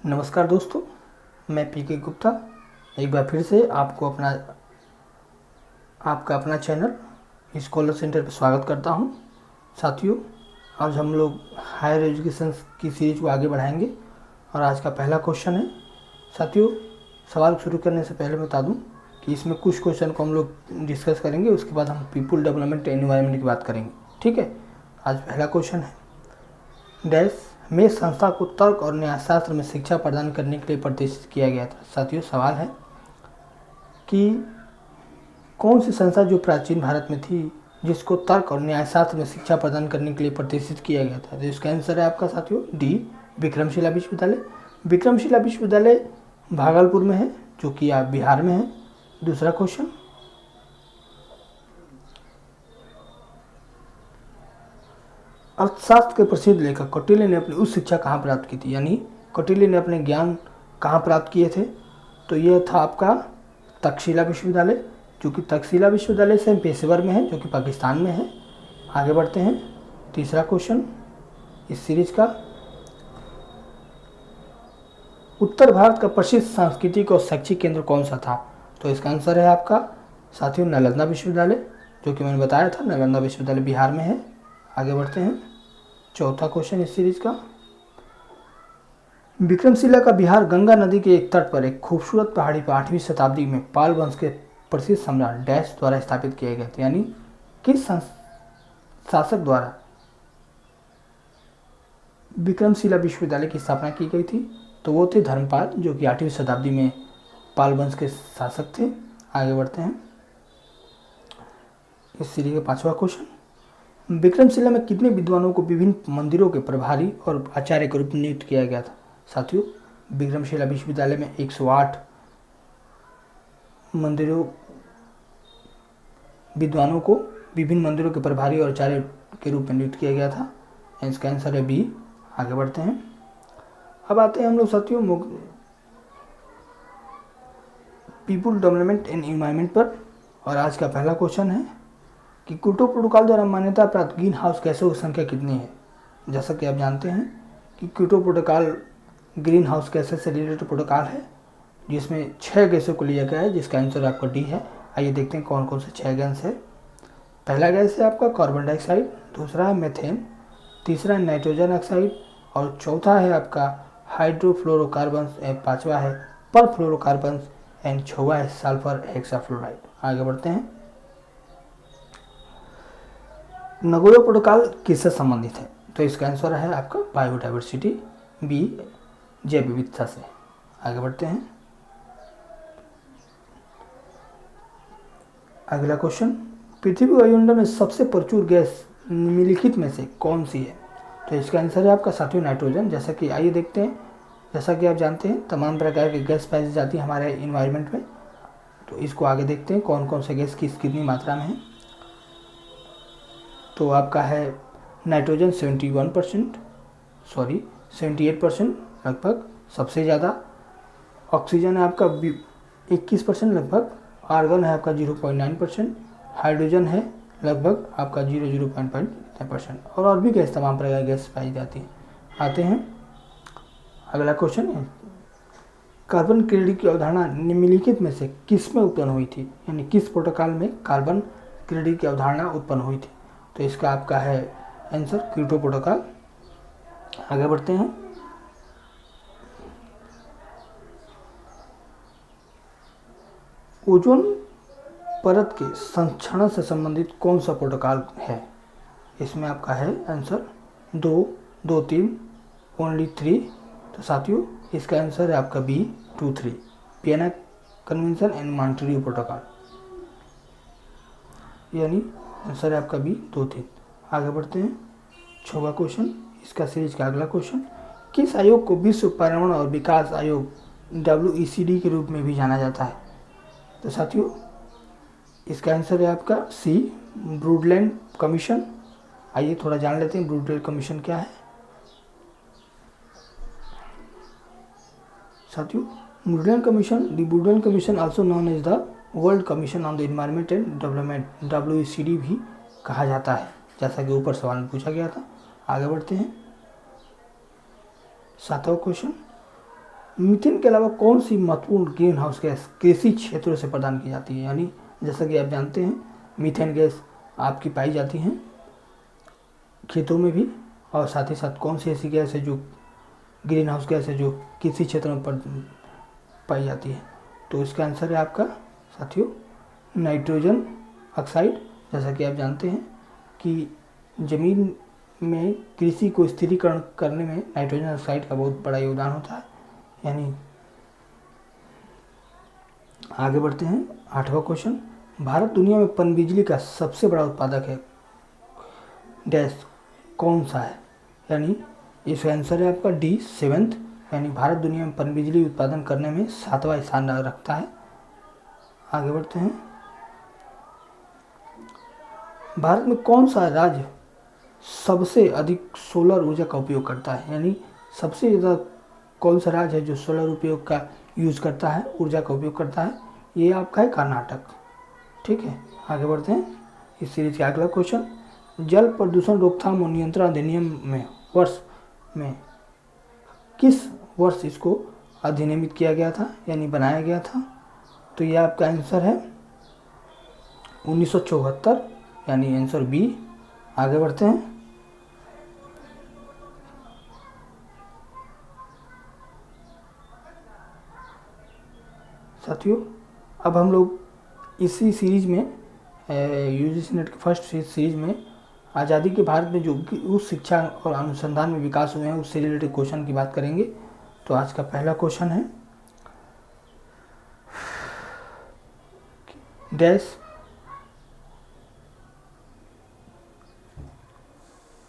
नमस्कार दोस्तों, मैं पीके गुप्ता एक बार फिर से आपका अपना चैनल स्कॉलर सेंटर पर स्वागत करता हूं। साथियों, आज हम लोग हायर एजुकेशन की सीरीज को आगे बढ़ाएंगे और आज का पहला क्वेश्चन है। साथियों, सवाल शुरू करने से पहले बता दूं कि इसमें कुछ क्वेश्चन को हम लोग डिस्कस करेंगे, उसके बाद हम पीपुल डेवलपमेंट एंड एनवायरनमेंट की बात करेंगे। ठीक है, आज पहला क्वेश्चन है, डैश में संस्था को तर्क और न्यायशास्त्र में शिक्षा प्रदान करने के लिए प्रतिष्ठित किया गया था। साथियों, सवाल है कि कौन सी संस्था जो प्राचीन भारत में थी जिसको तर्क और न्यायशास्त्र में शिक्षा प्रदान करने के लिए प्रतिष्ठित किया गया था। तो इसका आंसर है आपका साथियों डी, विक्रमशिला विश्वविद्यालय। विक्रमशिला विश्वविद्यालय भागलपुर में है, जो कि आप बिहार में है। दूसरा क्वेश्चन, अर्थशास्त्र के प्रसिद्ध लेखक कौटिल्य ने अपनी उच्च शिक्षा कहाँ प्राप्त की थी, यानी कौटिल्य ने अपने ज्ञान कहाँ प्राप्त किए थे। तो यह था आपका तक्षशिला विश्वविद्यालय, जो कि तक्षशिला विश्वविद्यालय से पेशेवर में है, जो कि पाकिस्तान में है। आगे बढ़ते हैं, तीसरा क्वेश्चन इस सीरीज का, उत्तर भारत का प्रसिद्ध सांस्कृतिक और शैक्षिक केंद्र कौन सा था। तो इसका आंसर है आपका साथियों नालंदा विश्वविद्यालय, जो कि मैंने बताया था नालंदा विश्वविद्यालय बिहार में है। आगे बढ़ते हैं, चौथा क्वेश्चन इस सीरीज का, विक्रमशिला का विहार गंगा नदी के एक तट पर एक खूबसूरत पहाड़ी पर 8वीं शताब्दी में पाल वंश के प्रसिद्ध सम्राट डैश द्वारा स्थापित किए गए थे, यानी किस शासक द्वारा विक्रमशिला विश्वविद्यालय की स्थापना की गई थी। तो वो थे धर्मपाल, जो कि 8वीं शताब्दी में पाल वंश के शासक थे। आगे बढ़ते हैं, इस सीरीज का पांचवा क्वेश्चन, विक्रमशिला में कितने विद्वानों को विभिन्न मंदिरों के प्रभारी और आचार्य के रूप में नियुक्त किया गया था। साथियों, विक्रमशिला विश्वविद्यालय में 108 विद्वानों को विभिन्न मंदिरों के प्रभारी और आचार्य के रूप में नियुक्त किया गया था। इसका आंसर है बी। आगे बढ़ते हैं, अब आते हैं हम लोग साथियों पीपुल डेवलपमेंट एंड एनवायरनमेंट पर। और आज का पहला क्वेश्चन है कि क्योटो प्रोटोकॉल द्वारा मान्यता प्राप्त ग्रीन हाउस गैसों की संख्या कितनी है। जैसा कि आप जानते हैं कि Kyoto protocol green house gases से रिलेटेड प्रोटोकॉल है, जिसमें 6 गैसों को लिया गया है, जिसका आंसर आपका डी है। आइए देखते हैं कौन कौन से 6 गैस है। पहला गैस है आपका कार्बन डाइऑक्साइड, दूसरा है मेथेन, तीसरा है नाइट्रोजन ऑक्साइड और चौथा है आपका हाइड्रोफ्लोरोकार्बन, पांचवा है परफ्लोरोकार्बन एंड छठवां है सल्फर हेक्साफ्लोराइड। आगे बढ़ते हैं, नगोया प्रोटोकॉल किससे संबंधित है। तो इसका आंसर है आपका बायोडाइवर्सिटी, बी जैव विविधता से। आगे बढ़ते हैं, अगला क्वेश्चन, पृथ्वी वायुमंडल में सबसे प्रचुर गैस निम्नलिखित में से कौन सी है। तो इसका आंसर है आपका साथियों नाइट्रोजन। जैसा कि आइए देखते हैं, जैसा कि आप जानते हैं तमाम प्रकार की गैस पाई जाती है हमारे इन्वायरमेंट में। तो इसको आगे देखते हैं कौन कौन से गैस कितनी मात्रा में है। तो आपका है नाइट्रोजन 78% लगभग सबसे ज़्यादा, ऑक्सीजन है आपका 21% लगभग, आर्गन है आपका 0.9%, हाइड्रोजन है लगभग आपका 0.5% और भी गैस तमाम प्रकार की गैस पाई जाती है। आते हैं, अगला क्वेश्चन है, कार्बन क्रेडिट की अवधारणा निम्नलिखित में से किस में उत्पन्न हुई थी, यानी किस प्रोटोकॉल में कार्बन क्रेडिट की अवधारणा उत्पन्न हुई थी। तो इसका आपका है आंसर क्योटो प्रोटोकॉल। आगे बढ़ते हैं, ओजोन परत के संक्षरण से संबंधित कौन सा प्रोटोकॉल है। इसमें आपका है आंसर 2, 2, 3, ओनली 3। तो साथियों इसका आंसर है आपका B 2, 3, Vienna convention and Montreal protocol, यानी आंसर है आपका बी 2, 3। आगे बढ़ते हैं, 6वां क्वेश्चन इसका सीरीज का अगला क्वेश्चन, किस आयोग को विश्व पर्यावरण और विकास आयोग WECD के रूप में भी जाना जाता है। तो साथियों इसका आंसर है आपका सी, ब्रूडलैंड कमीशन। आइए थोड़ा जान लेते हैं ब्रूडलैंड कमीशन क्या है। साथियों, Brundtland commission, the Brundtland commission also known as the world commission on the environment and development, WECD भी कहा जाता है, जैसा कि ऊपर सवाल में पूछा गया था। आगे बढ़ते हैं, 7वां क्वेश्चन, मीथेन के अलावा कौन सी महत्वपूर्ण ग्रीन हाउस गैस कृषि क्षेत्रों से प्रदान की जाती है? यानी जैसा कि आप जानते हैं मीथेन गैस आपकी पाई जाती हैं खेतों में भी, और साथ ही साथ कौन सी ऐसी गैस है जो ग्रीन हाउस गैस है जो कृषि क्षेत्रों में पाई जाती है? तो इसका आंसर है आपका साथियों नाइट्रोजन ऑक्साइड। जैसा कि आप जानते हैं कि ज़मीन में कृषि को स्थिरीकरण करने में नाइट्रोजन ऑक्साइड का बहुत बड़ा योगदान होता है। यानी आगे बढ़ते हैं, 8वां क्वेश्चन, भारत दुनिया में पनबिजली का सबसे बड़ा उत्पादक है डैश कौन सा है? यानी इसका आंसर है आपका डी 7th, यानी भारत दुनिया में पनबिजली उत्पादन करने में 7वां स्थान रखता है। आगे बढ़ते हैं, भारत में कौन सा राज्य सबसे अधिक सोलर ऊर्जा का उपयोग करता है? यानी सबसे ज़्यादा कौन सा राज्य है जो सोलर उपयोग का यूज़ करता है, ऊर्जा का उपयोग करता है? ये आपका है कर्नाटक। ठीक है, आगे बढ़ते हैं इस सीरीज का अगला क्वेश्चन, जल प्रदूषण रोकथाम और नियंत्रण अधिनियम में किस वर्ष इसको अधिनियमित किया गया था यानी बनाया गया था? तो ये आपका आंसर है 1974, यानी आंसर बी। आगे बढ़ते हैं, साथियों अब हम लोग इसी सीरीज में यूजीसी नेट के फर्स्ट सीरीज में आज़ादी के भारत में जो उस शिक्षा और अनुसंधान में विकास हुए हैं उससे रिलेटेड क्वेश्चन की बात करेंगे। तो आज का पहला क्वेश्चन है डैश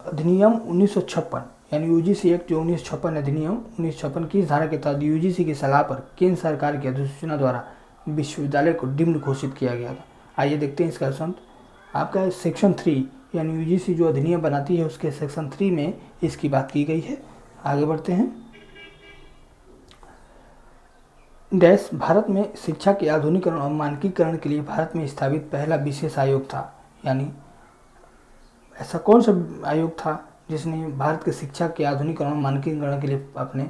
अधिनियम 1956, यानी यूजीसी एक्ट जो 1956 अधिनियम 1956 की धारा के तहत यूजीसी की सलाह पर केंद्र सरकार की अधिसूचना द्वारा विश्वविद्यालय को डिम्ड घोषित किया गया था। आइए देखते हैं इसका आंसर। आपका सेक्शन 3 यानी यूजीसी जो अधिनियम बनाती है उसके सेक्शन 3 में इसकी बात की गई है। आगे बढ़ते हैं, डैश भारत में शिक्षा के आधुनिकीकरण और मानकीकरण के लिए भारत में स्थापित पहला विशेष आयोग था। यानी ऐसा कौन सा आयोग था जिसने भारत के शिक्षा के आधुनिकीकरण और मानकीकरण के लिए अपने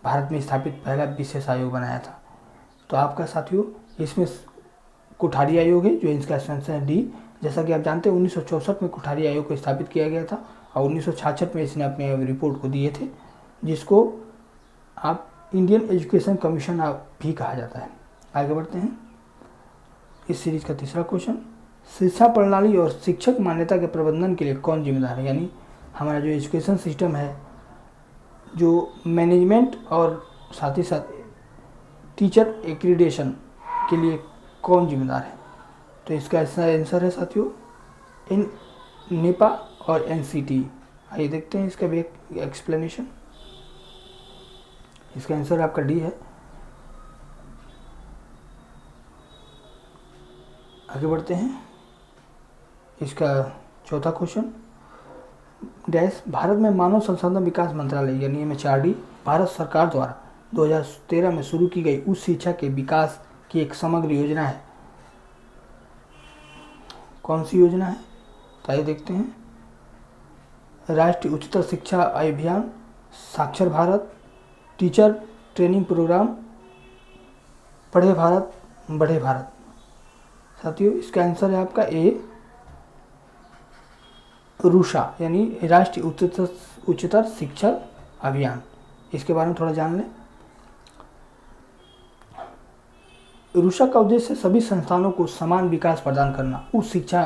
भारत में स्थापित पहला विशेष आयोग बनाया था? तो आपका साथियों इसमें कोठारी आयोग है जो इसका आंसर है डी। जैसा कि आप जानते हैं 1964 में कोठारी आयोग को स्थापित किया गया था और 1966 में इसने अपने रिपोर्ट को दिए थे, जिसको आप इंडियन एजुकेशन कमीशन भी कहा जाता है। आगे बढ़ते हैं, इस सीरीज का तीसरा क्वेश्चन, शिक्षा प्रणाली और शिक्षक मान्यता के प्रबंधन के लिए कौन जिम्मेदार है? यानी हमारा जो एजुकेशन सिस्टम है, जो मैनेजमेंट और साथ ही साथ टीचर एक्रीडेशन के लिए कौन जिम्मेदार है? तो इसका आंसर है साथियों नेपा और एनसीटी। आइए देखते हैं इसका भी एक एक्सप्लेनेशन। इसका आंसर आपका डी है। आगे बढ़ते हैं, इसका चौथा क्वेश्चन, डैश भारत में मानव संसाधन विकास मंत्रालय यानी एमएचआरडी भारत सरकार द्वारा 2013 में शुरू की गई उच्च शिक्षा के विकास की एक समग्र योजना है। कौन सी योजना है? तो आइए देखते हैं, राष्ट्रीय उच्चतर शिक्षा अभियान, साक्षर भारत, टीचर ट्रेनिंग प्रोग्राम, पढ़े भारत, बढ़े भारत। साथियों इसका आंसर है आपका ए रूषा यानी राष्ट्रीय उच्चतर शिक्षा अभियान। इसके बारे में थोड़ा जान लें। रूषा का उद्देश्य सभी संस्थानों को समान विकास प्रदान करना, उस शिक्षा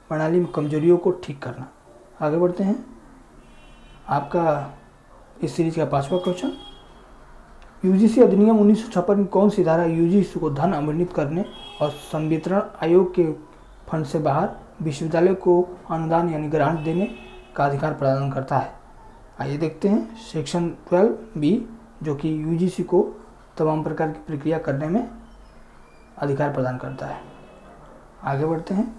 प्रणाली में कमजोरियों को ठीक करना। आगे बढ़ते हैं, आपका इस सीरीज का 5वां क्वेश्चन, यूजीसी अधिनियम 1956 में कौन सी धारा यूजीसी को धन आवंटित करने और संवितरण आयोग के फंड से बाहर विश्वविद्यालय को अनुदान यानी ग्रांट देने का अधिकार प्रदान करता है? आइए देखते हैं, सेक्शन 12B जो कि यूजीसी को तमाम प्रकार की प्रक्रिया करने में अधिकार प्रदान करता है। आगे बढ़ते हैं,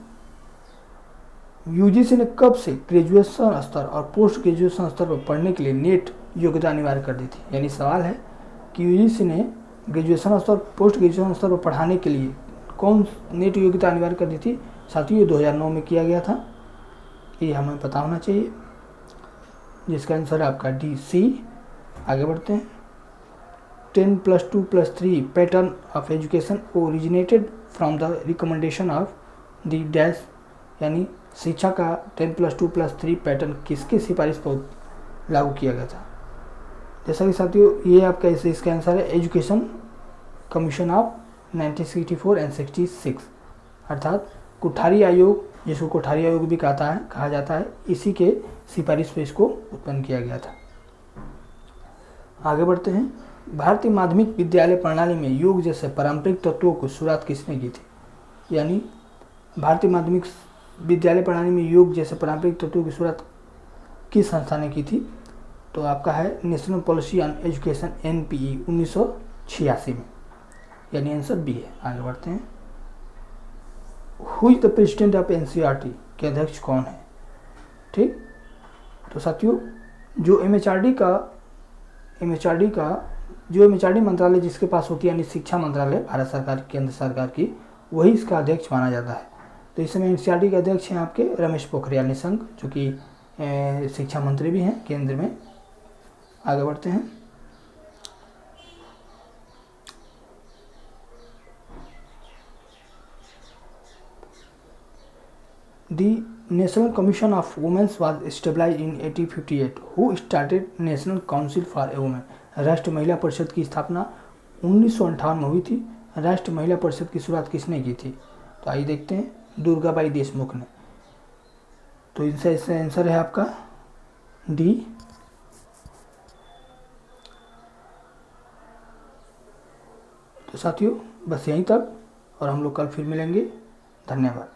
यूजीसी ने कब से ग्रेजुएशन स्तर और पोस्ट ग्रेजुएशन स्तर पर पढ़ने के लिए नेट योग्यता अनिवार्य कर दी थी? यानी सवाल है कि यूजीसी ने ग्रेजुएशन स्तर पोस्ट ग्रेजुएशन स्तर पर पढ़ाने के लिए कौन नेट योग्यता अनिवार्य कर दी थी? साथियों 2009 में किया गया था, ये हमें पता होना चाहिए, जिसका आंसर है आपका डी सी। आगे बढ़ते हैं, 10+2+3 pattern of education originated from the recommendation of the dash, यानी शिक्षा का 10+2+3 पैटर्न किसकी सिफारिश पर लागू किया गया था। जैसा कि साथियों ये आपका इसका आंसर है एजुकेशन कमीशन ऑफ 1964 एंड 66, अर्थात कोठारी आयोग, जिसको कोठारी आयोग भी कहा जाता है, इसी के सिफारिश पे इसको उत्पन्न किया गया था। आगे बढ़ते हैं। भारतीय माध्यमिक विद्यालय प्रणाली में योग जैसे पारंपरिक तत्वों को शुरुआत किसने की थी, यानी भारतीय माध्यमिक विद्यालय प्रणाली में योग जैसे पारंपरिक तत्वों की शुरुआत किस संस्था ने की थी, तो आपका है national policy on education NPE 1986 में, यानी आंसर बी है। आगे बढ़ते हैं। Who is the president of NCERT के अध्यक्ष कौन है, ठीक। तो साथियों जो MHRD मंत्रालय जिसके पास होती है, यानी शिक्षा मंत्रालय भारत सरकार केंद्र सरकार की, वही इसका अध्यक्ष माना जाता है। तो इस समय NCERT के अध्यक्ष हैं आपके रमेश पोखरियाल निशंक, जो कि शिक्षा मंत्री भी हैं केंद्र में। आगे बढ़ते हैं। The National Commission of Women was established in 1858. Who started National Council for a Woman? राष्ट्रीय महिला परिषद की स्थापना 1958 में हुई थी। राष्ट्रीय महिला परिषद की शुरुआत किसने की थी, तो आइए देखते हैं, दुर्गाबाई देशमुख ने। तो इनसे आंसर है आपका डी। तो साथियों बस यहीं तक, और हम लोग कल फिर मिलेंगे। धन्यवाद।